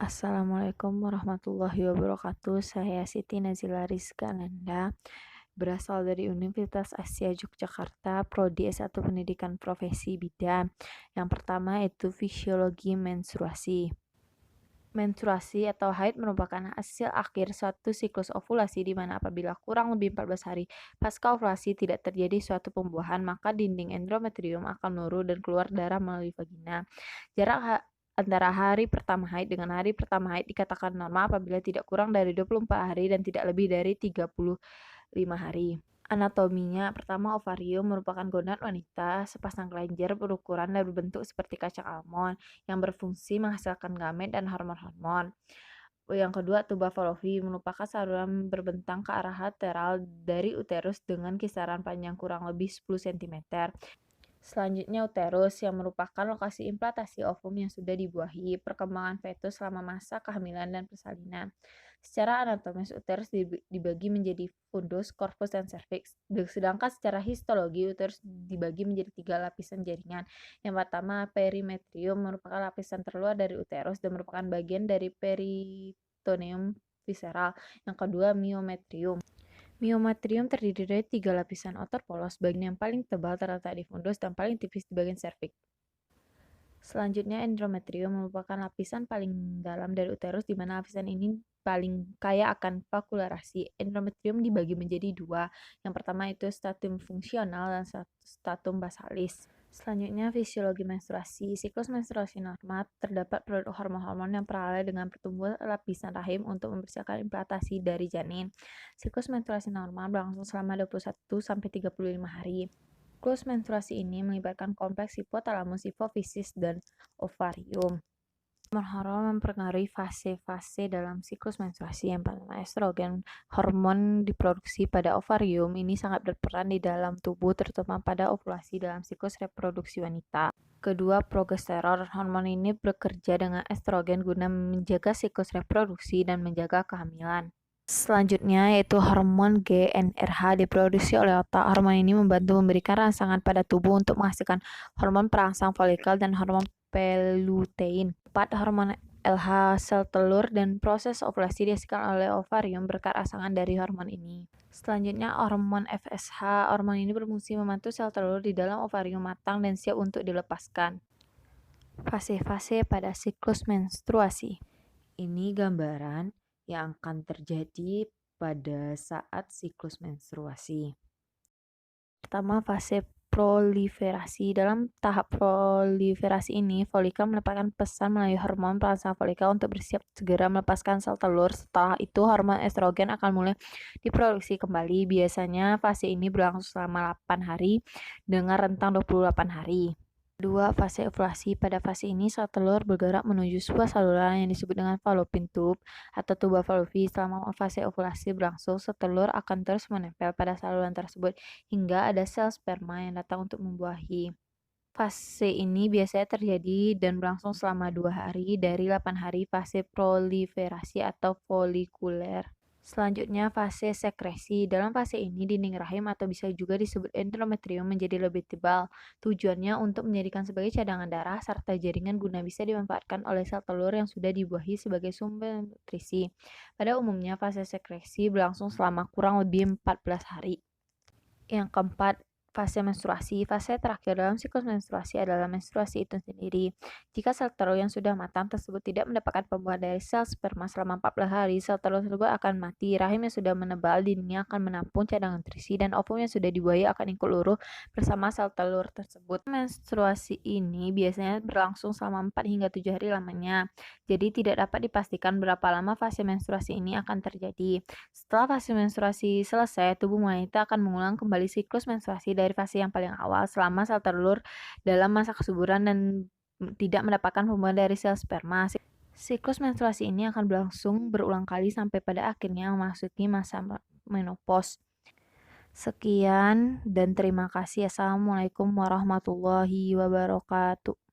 Assalamualaikum warahmatullahi wabarakatuh. Saya Siti Nazila Rizka Ananda, berasal dari Universitas Asia Yogyakarta, Prodi S1 Pendidikan Profesi Bidan. Yang pertama itu fisiologi menstruasi. Menstruasi atau haid merupakan hasil akhir suatu siklus ovulasi di mana apabila kurang lebih 14 hari pasca ovulasi tidak terjadi suatu pembuahan, maka dinding endometrium akan menurun dan keluar darah melalui vagina. Jarak antara hari pertama haid dengan hari pertama haid dikatakan normal apabila tidak kurang dari 24 hari dan tidak lebih dari 35 hari. Anatominya, pertama ovarium merupakan gonad wanita, sepasang kelenjar berukuran dan berbentuk seperti kacang almond yang berfungsi menghasilkan gamet dan hormon-hormon. Yang kedua, tuba fallopi merupakan saluran berbentang ke arah lateral dari uterus dengan kisaran panjang kurang lebih 10 cm. Selanjutnya uterus yang merupakan lokasi implantasi ovum yang sudah dibuahi, perkembangan fetus selama masa kehamilan dan persalinan. Secara anatomis uterus dibagi menjadi fundus, corpus, dan cervix. Sedangkan secara histologi uterus dibagi menjadi 3 lapisan jaringan. Yang pertama perimetrium merupakan lapisan terluar dari uterus dan merupakan bagian dari peritoneum visceral. Yang kedua myometrium. Myometrium terdiri dari 3 lapisan otot polos, bagian yang paling tebal terletak di fundus dan paling tipis di bagian serviks. Selanjutnya endometrium merupakan lapisan paling dalam dari uterus di mana lapisan ini paling kaya akan vakuolarasi. Endometrium dibagi menjadi 2. Yang pertama itu stratum fungsional dan stratum basalis. Selanjutnya fisiologi menstruasi. Siklus menstruasi normal terdapat produk hormon-hormon yang paralel dengan pertumbuhan lapisan rahim untuk mempersiapkan implantasi dari janin. Siklus menstruasi normal berlangsung selama 21 sampai 35 hari. Siklus menstruasi ini melibatkan kompleks hipotalamus, hipofisis, dan ovarium. Hormon mempengaruhi fase-fase dalam siklus menstruasi. Yang pertama, estrogen, hormon diproduksi pada ovarium, ini sangat berperan di dalam tubuh, terutama pada ovulasi dalam siklus reproduksi wanita. Kedua, progesteron, hormon ini bekerja dengan estrogen guna menjaga siklus reproduksi dan menjaga kehamilan. Selanjutnya yaitu hormon GnRH diproduksi oleh otak. Hormon ini membantu memberikan rangsangan pada tubuh untuk menghasilkan hormon perangsang folikel dan hormon lutein. 4. Hormon LH sel telur dan proses ovulasi dihasilkan oleh ovarium berkat rangsangan dari hormon ini. Selanjutnya hormon FSH. Hormon ini berfungsi membantu sel telur di dalam ovarium matang dan siap untuk dilepaskan. Fase-fase pada siklus menstruasi. Ini gambaran yang akan terjadi pada saat siklus menstruasi. Pertama, fase proliferasi. Dalam tahap proliferasi ini, folikel mendapatkan pesan melalui hormon perangsang folikel untuk bersiap segera melepaskan sel telur. Setelah itu, hormon estrogen akan mulai diproduksi kembali. Biasanya fase ini berlangsung selama 8 hari dengan rentang 28 hari. Kedua, fase ovulasi. Pada fase ini, sel telur bergerak menuju sebuah saluran yang disebut dengan fallopian tube atau tuba fallopi. Selama fase ovulasi berlangsung, sel telur akan terus menempel pada saluran tersebut hingga ada sel sperma yang datang untuk membuahi. Fase ini biasanya terjadi dan berlangsung selama 2 hari dari 8 hari fase proliferasi atau folikuler. Selanjutnya fase sekresi. Dalam fase ini dinding rahim atau bisa juga disebut endometrium menjadi lebih tebal. Tujuannya untuk menjadikan sebagai cadangan darah serta jaringan guna bisa dimanfaatkan oleh sel telur yang sudah dibuahi sebagai sumber nutrisi. Pada umumnya fase sekresi berlangsung selama kurang lebih 14 hari. Yang keempat, fase menstruasi. Fase terakhir dalam siklus menstruasi adalah menstruasi itu sendiri. Jika sel telur yang sudah matang tersebut tidak mendapatkan pembuahan dari sel sperma selama 14 hari, sel telur tersebut akan mati. Rahim yang sudah menebal dindingnya akan menampung cadangan nutrisi dan ovum yang sudah dibuahi akan ikut luruh bersama sel telur tersebut. Menstruasi ini biasanya berlangsung selama 4 hingga 7 hari lamanya. Jadi tidak dapat dipastikan berapa lama fase menstruasi ini akan terjadi. Setelah fase menstruasi selesai, tubuh wanita akan mengulang kembali siklus menstruasi dari fase yang paling awal selama sel telur dalam masa kesuburan dan tidak mendapatkan pembuahan dari sel sperma. Siklus menstruasi ini akan berlangsung berulang kali sampai pada akhirnya memasuki masa menopause. Sekian dan terima kasih. Assalamualaikum warahmatullahi wabarakatuh.